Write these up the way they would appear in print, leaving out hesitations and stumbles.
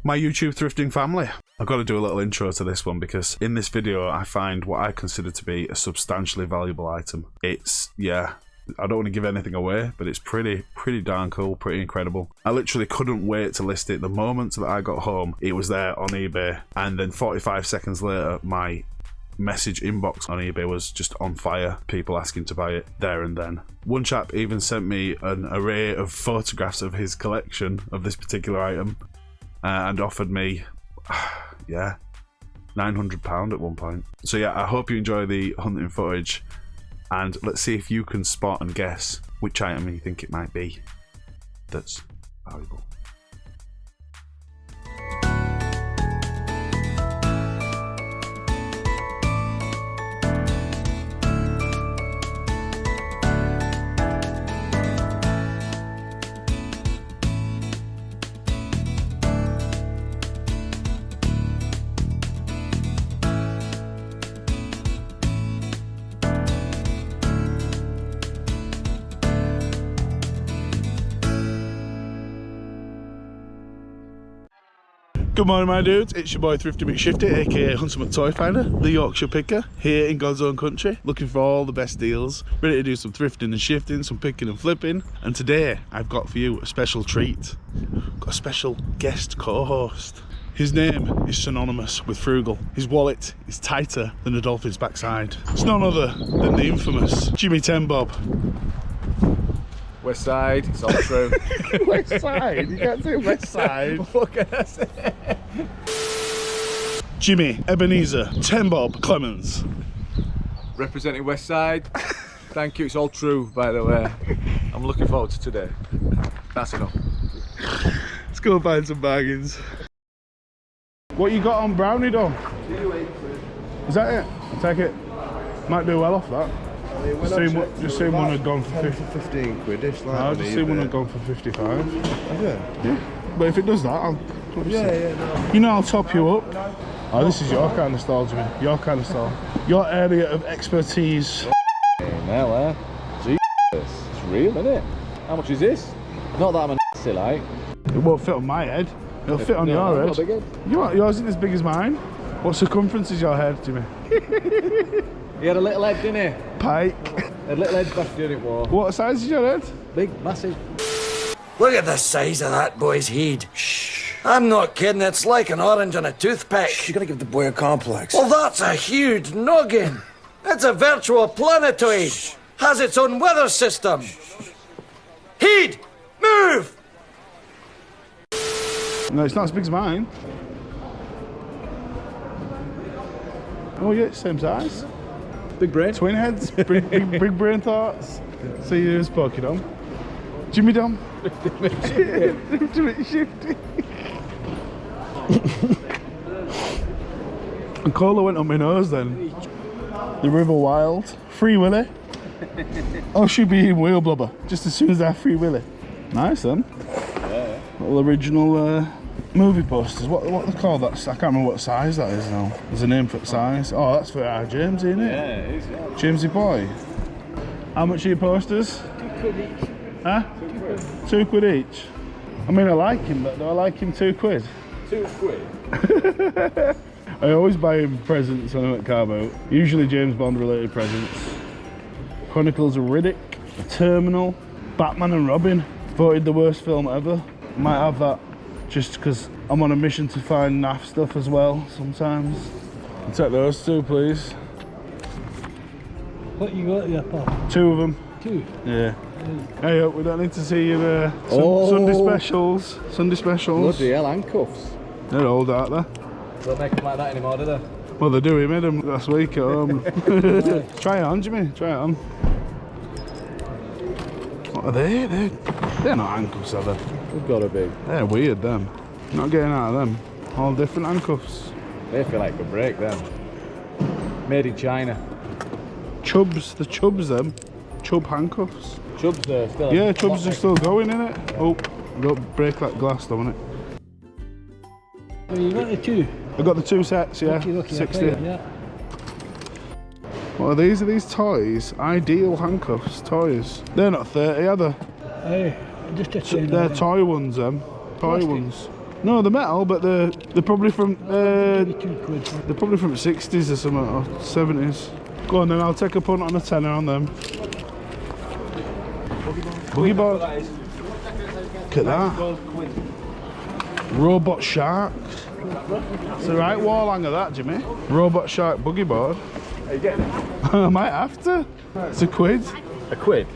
My YouTube thrifting family. I've got to do a little intro to this one because in this video I find what I consider to be a substantially valuable item. It's, yeah, I don't want to give anything away, but it's pretty darn cool, pretty incredible. I literally couldn't wait to list it. The moment that I got home, it was there on eBay, and then 45 seconds later, my message inbox on eBay was just on fire, people asking to buy it there and then. One chap even sent me an array of photographs of his collection of this particular item and offered me, yeah, £900 at one point. So yeah, I hope you enjoy the hunting footage, and let's see if you can spot and guess which item you think it might be that's valuable. Good morning, my dudes. It's your boy Thrifty McShifty, aka Huntsman Toy Finder, the Yorkshire Picker, here in God's own country, looking for all the best deals, ready to do some thrifting and shifting, some picking and flipping. And today I've got for you a special treat. Got a special guest co-host. His name is synonymous with frugal. His wallet is tighter than a dolphin's backside. It's none other than the infamous Jimmy Ten Bob. West Side, it's all true. West Side? You can't say West Side. What can I say? Jimmy Ebenezer Ten Bob Clemens. Representing West Side. Thank you, it's all true, by the way. I'm looking forward to today. That's enough. Let's go find some bargains. What you got on brownie dough? Is that it? I'll take it. Might do well off that. Just seen one had gone for 15 quid-ish. Like I've just seen one had gone for 55. Yeah. But if it does that, I'll... No. You know, I'll top you up. Oh, this is your kind of stall, Jimmy. Your kind of stall. Your area of expertise. Now, Jesus, it's real, isn't it? How much is this? Not that I'm a n***y, like. It won't fit on my head. It'll fit on your head. Big head. Yours isn't as big as mine. What circumference is your head, Jimmy? He had a little head, didn't he? Pike. A little head back during it war. What size is your head? Big, massive. Look at the size of that boy's head. Shh. I'm not kidding, it's like an orange on a toothpick. You're gonna give the boy a complex. Well, that's a huge noggin. It's a virtual planetoid. Has its own weather system. Heed! Move! No, it's not as big as mine. Oh yeah, same size. Big brain. Twin heads, big brain thoughts. See you as PokeDom. Jimmy Dom. And cola went on my nose then. The River Wild. Free Willy. Oh, she'd be in wheel blubber just as soon as that Free Willy. Nice then. Yeah. Little original movie posters. What they call that? I can't remember what size that is now. There's a name for the size. Oh, that's for our James, isn't it? Yeah, it is, yeah. Jamesy boy. How much are your posters? £2 each. Huh? £2 each. I mean, I like him, but do I like him £2? £2. I always buy him presents when I'm at carboot. Usually James Bond related presents. Chronicles of Riddick, Terminal, Batman and Robin. Voted the worst film ever. Might have that just because I'm on a mission to find naff stuff as well sometimes. I'll take those two, please. What you got there, pal? 2 of them. 2? Yeah. Hey, we don't need to see you there. Sunday specials. Sunday specials. Bloody hell, handcuffs. They're old, aren't they? Don't make them like that anymore, do they? Well, they do. We made them last week at home. Try it on, Jimmy. Try it on. What are they? They're not handcuffs, are they? They've got to be. They're weird, them. Not getting out of them. All different handcuffs. They feel like a break, them. Made in China. Chubbs. The Chubbs, them. Chubb handcuffs. Chubbs are still... Yeah, Chubbs are still going, innit? Oh, don't break that glass, though, innit? Well, you got the 2? I got the 2 sets, yeah. Okay, 60. yeah. What are these? Are these toys? Ideal handcuffs, toys. They're not 30, are they? Hey, just a chain. They're toy ones, them. Toy Plastic. ones. No, they're metal, but they're probably from £2 quid. they're probably from the 60s or something, or 70s. Go on then, I'll take a punt on a tenner on them. Boogie board. Look at that. Robot shark. It's the right wall hanger that, Jimmy. Robot shark boogie board. Are you getting it? I might have to. It's a quid. A quid?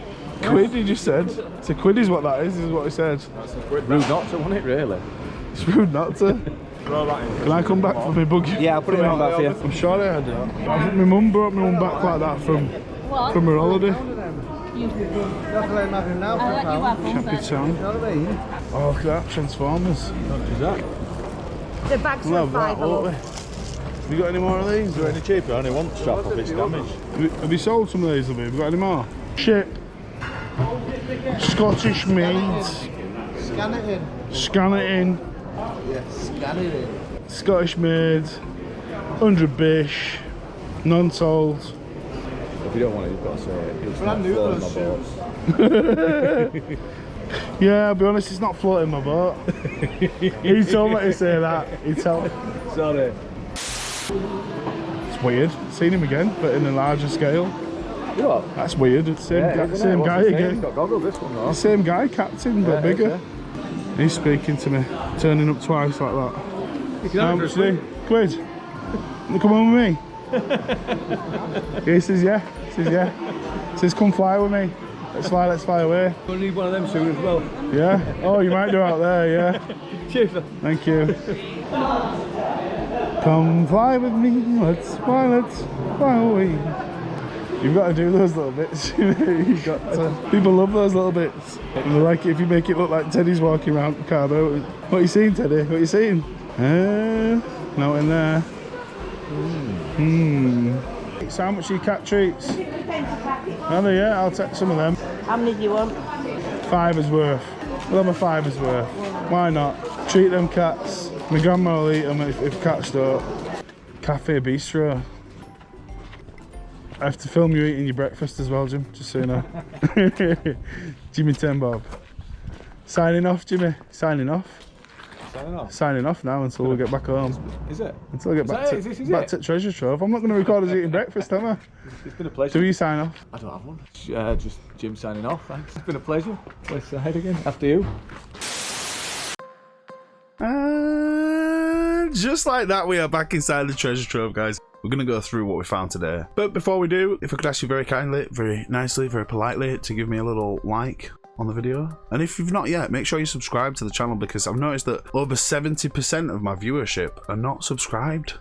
Quid, he just said. It's a quid is what that is what he said. Rude not to, wasn't it, really? It's rude not to. Can I come back for my buggy? Yeah, I'll put it on back for you. I'm sure I had that. I think my mum brought my mum back like that from her holiday. Happy town. Oh, look at that, Transformers. What's that? The bags are Love that, £5. won't we? Have you got any more of these? Is there any cheaper? I only want strap off, it's damaged. Have you sold some of these, have you? Have you got any more? Ship. Scottish made. Scan it in. Scan it in. Yes, scan it in. Scottish made. 100 bish. Non-sold. If you don't want it, you've got to say it. It's Brand not new, floating those my boat. Yeah, I'll be honest, it's not floating my boat. He told me to say that. He told me. Sorry. It's weird. Seen him again, but in a larger scale. What? That's weird. It's the same guy He's again. got goggles, this one though. The same guy, captain, but bigger. He's speaking to me, turning up twice like that. You can How have much it do? Quid? You come on with me? He says yeah. He says yeah. He says come fly with me. Let's fly away. We'll need one of them soon as well. Yeah? Oh, you might do out there, yeah. Cheers. Thank you. Come fly with me, let's fly away. You've got to do those little bits. You've got to. People love those little bits. And they like it if you make it look like Teddy's walking around the car though. What are you seeing, Teddy? What are you seeing? No in there. So how much are your cat treats? Are they? Yeah, I'll take some of them. How many do you want? £5's worth. We'll have a £5's worth. Why not? Treat them cats. My grandma will eat them if cats don't. Cafe Bistro. I have to film you eating your breakfast as well, Jim, just so you know. Jimmy Ten Bob. Signing off, Jimmy. Signing off. Signing off? Signing off now until we get back home. Is it? Until I get back to treasure trove. I'm not going to record us eating breakfast, am I? It's been a pleasure. Do you sign off? I don't have one. Just Jim signing off, thanks. It's been a pleasure. West side again. After you. Just like that, we are back inside the treasure trove, guys. We're going to go through what we found today. But before we do, if I could ask you very kindly, very nicely, very politely to give me a little like on the video. And if you've not yet, make sure you subscribe to the channel because I've noticed that over 70% of my viewership are not subscribed.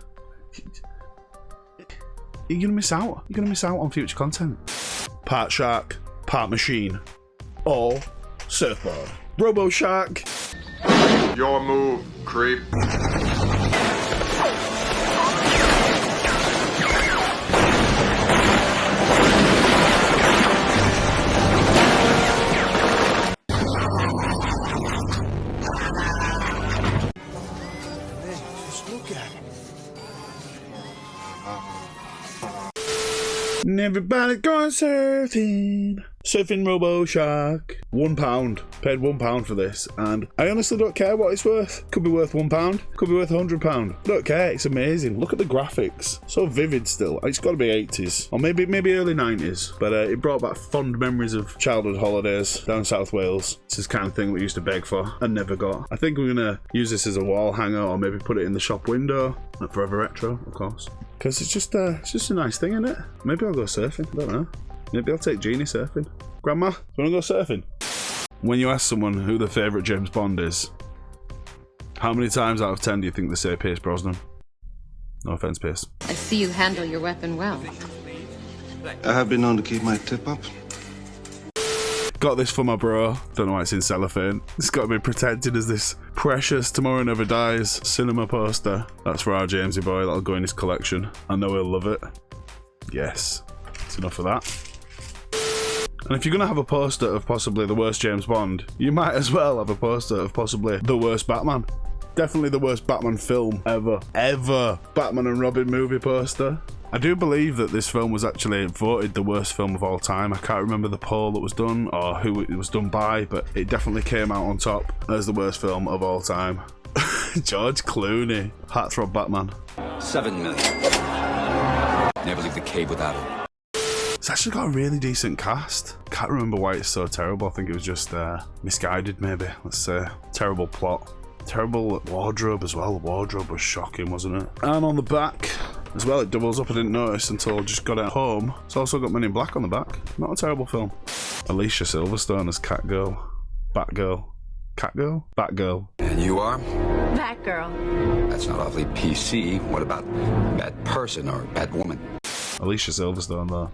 You're going to miss out. You're going to miss out on future content. Part shark, part machine, all surfboard. Robo Shark. Your move, creep. And everybody's going surfing. Surfing Robo Shark. £1. Paid £1 for this, and I honestly don't care what it's worth. Could be worth £1, could be worth £100. Don't care, it's amazing. Look at the graphics. So vivid still. It's got to be 80s. Or maybe early 90s. But it brought back fond memories of childhood holidays down South Wales. This is the kind of thing we used to beg for and never got. I think we're going to use this as a wall hanger or maybe put it in the shop window. Like Forever Retro, of course. Because it's just a nice thing, isn't it? Maybe I'll go surfing. I don't know. Maybe I'll take Jeannie surfing. Grandma, do you want to go surfing? When you ask someone who their favourite James Bond is, how many times out of 10 do you think they say Pierce Brosnan? No offence, Pierce. I see you handle your weapon well. I have been known to keep my tip up. Got this for my bro. Don't know why it's in cellophane. It's got to be protected as this precious Tomorrow Never Dies cinema poster. That's for our Jamesy boy. That'll go in his collection. I know he'll love it. Yes. That's enough of that. And if you're going to have a poster of possibly the worst James Bond, you might as well have a poster of possibly the worst Batman. Definitely the worst Batman film ever. Ever. Batman and Robin movie poster. I do believe that this film was actually voted the worst film of all time. I can't remember the poll that was done or who it was done by, but it definitely came out on top as the worst film of all time. George Clooney. Heartthrob Batman. 7 million. Never leave the cave without it. It's actually got a really decent cast. Can't remember why it's so terrible. I think it was just misguided, maybe. Let's say. Terrible plot. Terrible wardrobe as well. The wardrobe was shocking, wasn't it? And on the back as well, it doubles up. I didn't notice until I just got it home. It's also got Men in Black on the back. Not a terrible film. Alicia Silverstone as Catgirl. Batgirl. Catgirl? Batgirl. And you are? Batgirl. That's not awfully PC. What about bad person or bad woman? Alicia Silverstone, though.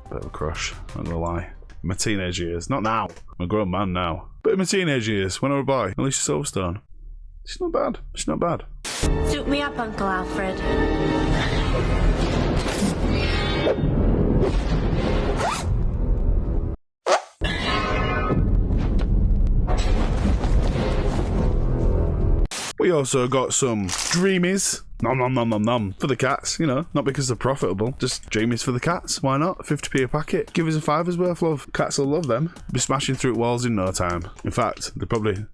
Bit of a crush, not gonna lie. In my teenage years. Not now. I'm a grown man now. But in my teenage years, when I was a boy, Alicia Silverstone. She's not bad. She's not bad. Suit me up, Uncle Alfred. We also got some Dreamies. Nom nom nom nom nom. For the cats, you know, not because they're profitable. Just Dreamies for the cats. Why not? 50p a packet. Give us a $5's worth, love. Cats will love them. Be smashing through walls in no time. In fact, they're probably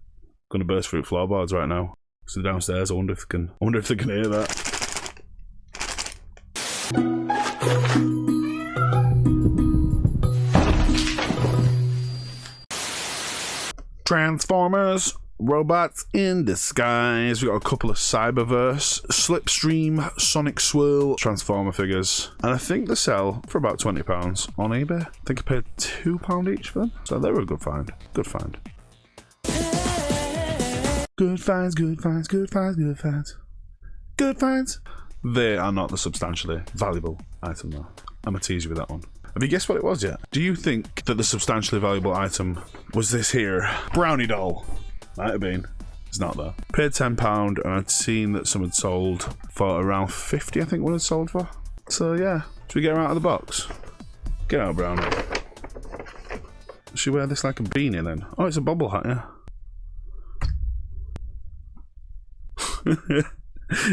going to burst through floorboards right now. So downstairs, I wonder if they can hear that. Transformers. Robots in disguise. We got a couple of Cyberverse, Slipstream, Sonic Swirl, Transformer figures, and I think they sell for about £20 on eBay. I think I paid £2 each for them, so they were a good find. Good find. Good finds, good finds, good finds, good finds. Good finds. They are not the substantially valuable item though. I'm gonna tease you with that one. Have you guessed what it was yet? Do you think that the substantially valuable item was this here brownie doll? Might have been. It's not though. Paid £10 and I'd seen that some had sold for around 50, I think one had sold for. So yeah, should we get her out of the box? Get out, Brownie. Should she wear this like a beanie then? Oh, it's a bobble hat, yeah.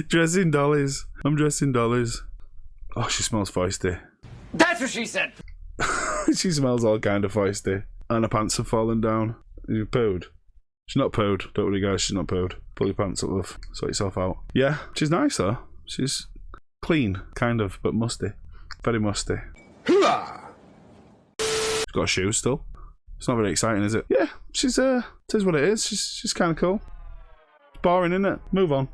Dressing dollies. I'm dressing dollies. Oh, she smells feisty. That's what she said. She smells all kind of feisty. And her pants have fallen down. You pooed. She's not pooed. Don't worry, guys. She's not pooed. Pull your pants up, love. Sort yourself out. Yeah, she's nice, though. She's clean, kind of, but musty. Very musty. She's got shoes still. It's not very exciting, is it? Yeah, she's, it is what it is. She's kind of cool. It's boring, isn't it? Move on.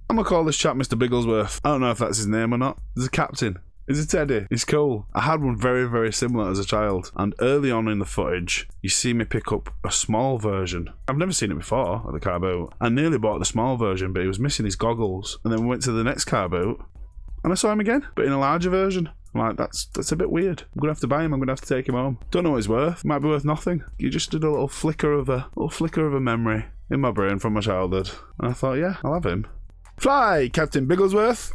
I'm going to call this chap Mr. Bigglesworth. I don't know if that's his name or not. There's a captain. It's a teddy. It's cool. I had one very, very similar as a child. And early on in the footage, you see me pick up a small version. I've never seen it before at the car boot. I nearly bought the small version, but he was missing his goggles. And then we went to the next car boot, and I saw him again, but in a larger version. I'm like, that's a bit weird. I'm gonna have to buy him. I'm gonna have to take him home. Don't know what he's worth. Might be worth nothing. You just did a little flicker of a memory in my brain from my childhood, and I thought, yeah, I'll have him. Fly, Captain Bigglesworth.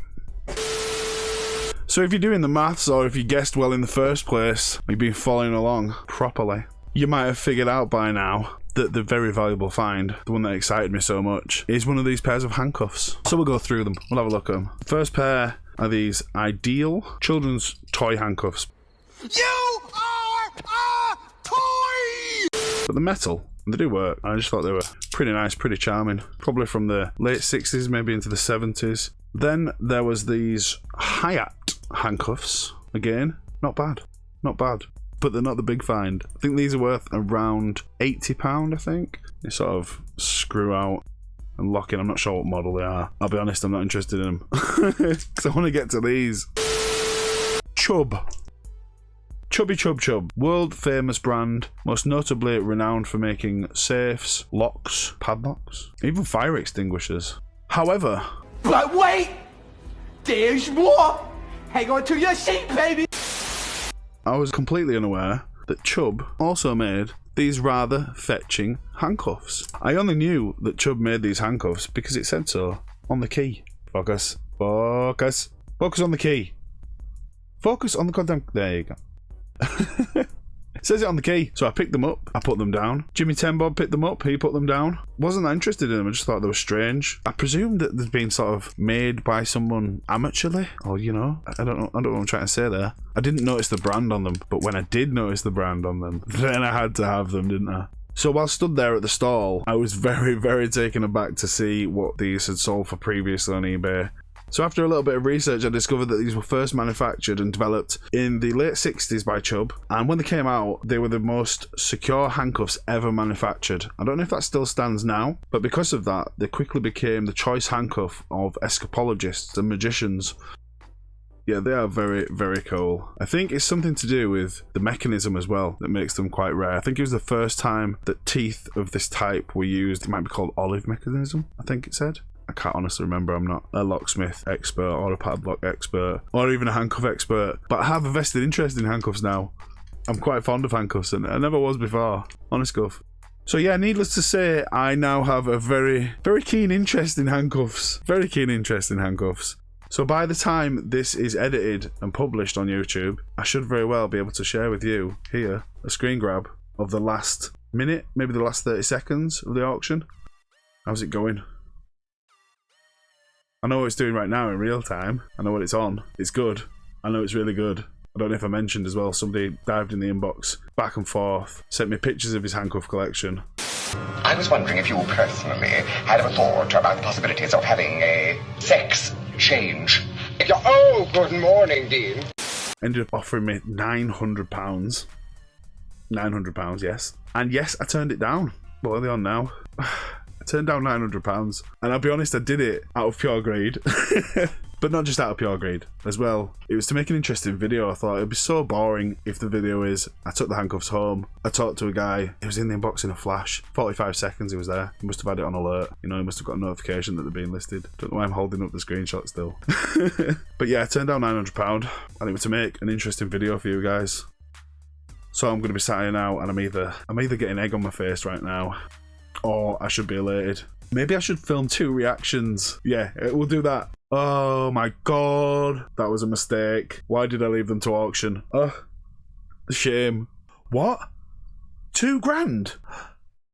So if you're doing the maths, or if you guessed well in the first place, you've been following along properly, you might have figured out by now that the very valuable find, the one that excited me so much, is one of these pairs of handcuffs. So we'll go through them. We'll have a look at them. First pair are these ideal children's toy handcuffs. You are a toy! But they're metal. They do work. I just thought they were pretty nice, pretty charming. Probably from the late 60s, maybe into the 70s. Then there was these Hyatt handcuffs. Again, not bad. Not bad. But they're not the big find. I think these are worth around £80, I think. They sort of screw out and lock in. I'm not sure what model they are. I'll be honest, I'm not interested in them. Because I want to get to these. Chubb. Chubby Chub Chub. World famous brand. Most notably renowned for making safes, locks, padlocks, even fire extinguishers. However... But wait! There's more! Hang on to your seat, baby! I was completely unaware that Chubb also made these rather fetching handcuffs. I only knew that Chubb made these handcuffs because it said so on the key. Focus. Focus. Focus on the key. Focus on the goddamn... There you go. It says it on the key. So I picked them up. I put them down. Jimmy Tenbob picked them up. He put them down. Wasn't that interested in them. I just thought they were strange. I presumed that they'd been sort of made by someone amateurly. Or, you know, I don't know what I'm trying to say there. I didn't notice the brand on them. But when I did notice the brand on them, then I had to have them, didn't I? So while stood there at the stall, I was very, very taken aback to see what these had sold for previously on eBay. So after a little bit of research, I discovered that these were first manufactured and developed in the late 60s by Chubb, and when they came out, they were the most secure handcuffs ever manufactured. I don't know if that still stands now, but because of that, they quickly became the choice handcuff of escapologists and magicians. Yeah, they are very, very cool. I think it's something to do with the mechanism as well that makes them quite rare. I think it was the first time that teeth of this type were used. It might be called olive mechanism, I think it said. I can't honestly remember. I'm not a locksmith expert or a padlock expert or even a handcuff expert, but I have a vested interest in handcuffs now. I'm quite fond of handcuffs, and I never was before. Honest guff. So yeah, needless to say, I now have a very, very keen interest in handcuffs. Very keen interest in handcuffs. So by the time this is edited and published on YouTube, I should very well be able to share with you here a screen grab of the last minute, maybe the last 30 seconds of the auction. How's it going? I know what it's doing right now in real time. I know what it's on. It's good. I know it's really good. I don't know if I mentioned as well, somebody dived in the inbox back and forth, sent me pictures of his handcuff collection. I was wondering if you personally had ever thought about the possibilities of having a sex change. Oh, good morning, Dean. Ended up offering me £900. £900, yes. And yes, I turned it down. What are they on now? Turned down £900, and I'll be honest, I did it out of pure greed. But not just out of pure greed as well. It was to make an interesting video. I thought it'd be so boring if the video is I took the handcuffs home, I talked to a guy, he was in the inbox in a flash, 45 seconds he was there. He must have had it on alert, you know, he must have got a notification that they're being listed. Don't know why I'm holding up the screenshot still. But yeah, I turned down £900 and it was to make an interesting video for you guys. So I'm going to be sat here now, and I'm either getting egg on my face right now, or I should be elated. Maybe I should film 2 reactions. Yeah, we'll do that. Oh my god, that was a mistake. Why did I leave them to auction? The shame. What? 2 grand?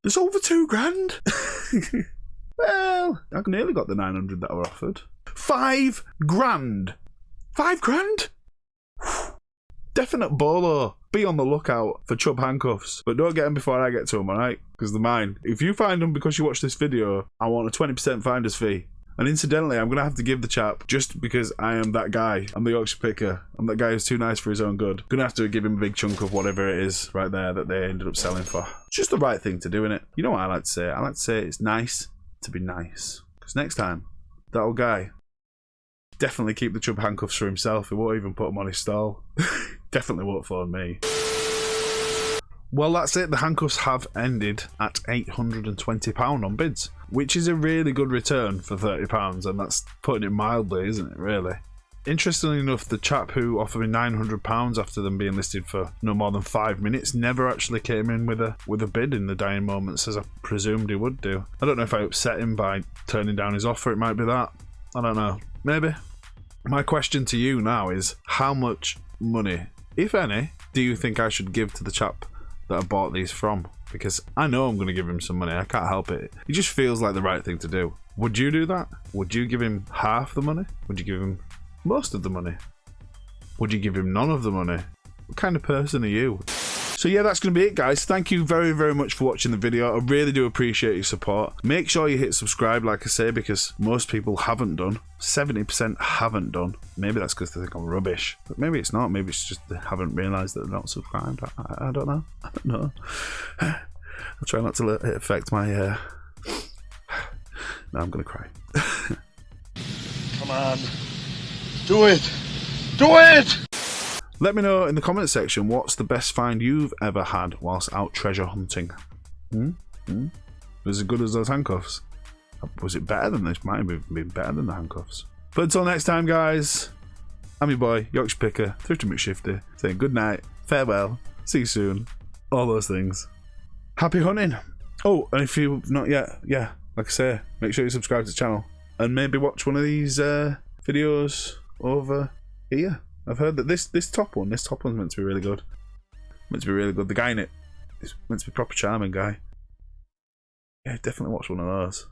There's over 2 grand? Well, I nearly got the 900 that were offered. 5 grand? 5 grand? Definite bolo. Be on the lookout for Chubb handcuffs, but don't get them before I get to them, alright? Because they're mine. If you find them because you watch this video, I want a 20% finder's fee. And incidentally, I'm going to have to give the chap, just because I am that guy. I'm the auction picker. I'm that guy who's too nice for his own good. Going to have to give him a big chunk of whatever it is right there that they ended up selling for. It's just the right thing to do, innit? You know what I like to say? I like to say it's nice to be nice. Because next time, that old guy, definitely keep the Chubb handcuffs for himself. He won't even put them on his stall. Definitely won't phone me. Well, that's it. The handcuffs have ended at £820 on bids, which is a really good return for £30, and that's putting it mildly, isn't it, really? Interestingly enough, the chap who offered me £900 after them being listed for no more than 5 minutes never actually came in with a bid in the dying moments, as I presumed he would do. I don't know if I upset him by turning down his offer. It might be that. I don't know. Maybe. My question to you now is, how much money, if any, do you think I should give to the chap that I bought these from? Because I know I'm going to give him some money. I can't help it. It just feels like the right thing to do. Would you do that? Would you give him half the money? Would you give him most of the money? Would you give him none of the money? What kind of person are you? So yeah, that's going to be it, guys. Thank you very, very much for watching the video. I really do appreciate your support. Make sure you hit subscribe, like I say, because most people haven't done. 70% haven't done. Maybe that's because they think I'm rubbish. But maybe it's not. Maybe it's just they haven't realised that they're not subscribed. I don't know. I don't know. I'll try not to let it affect my... No, I'm going to cry. Come on. Do it. Do it! Let me know in the comment section what's the best find you've ever had whilst out treasure hunting. Was it as good as those handcuffs? Was it better than this? Might have been better than the handcuffs. But until next time, guys, I'm your boy, Yorkshire Picker, Thrifty McShifty, saying good night, farewell, see you soon, all those things. Happy hunting. Oh, and if you've not yet, yeah, like I say, make sure you subscribe to the channel and maybe watch one of these videos over here. I've heard that this top one's meant to be really good. Meant to be really good. The guy in it is meant to be a proper charming guy. Yeah, definitely watch one of those.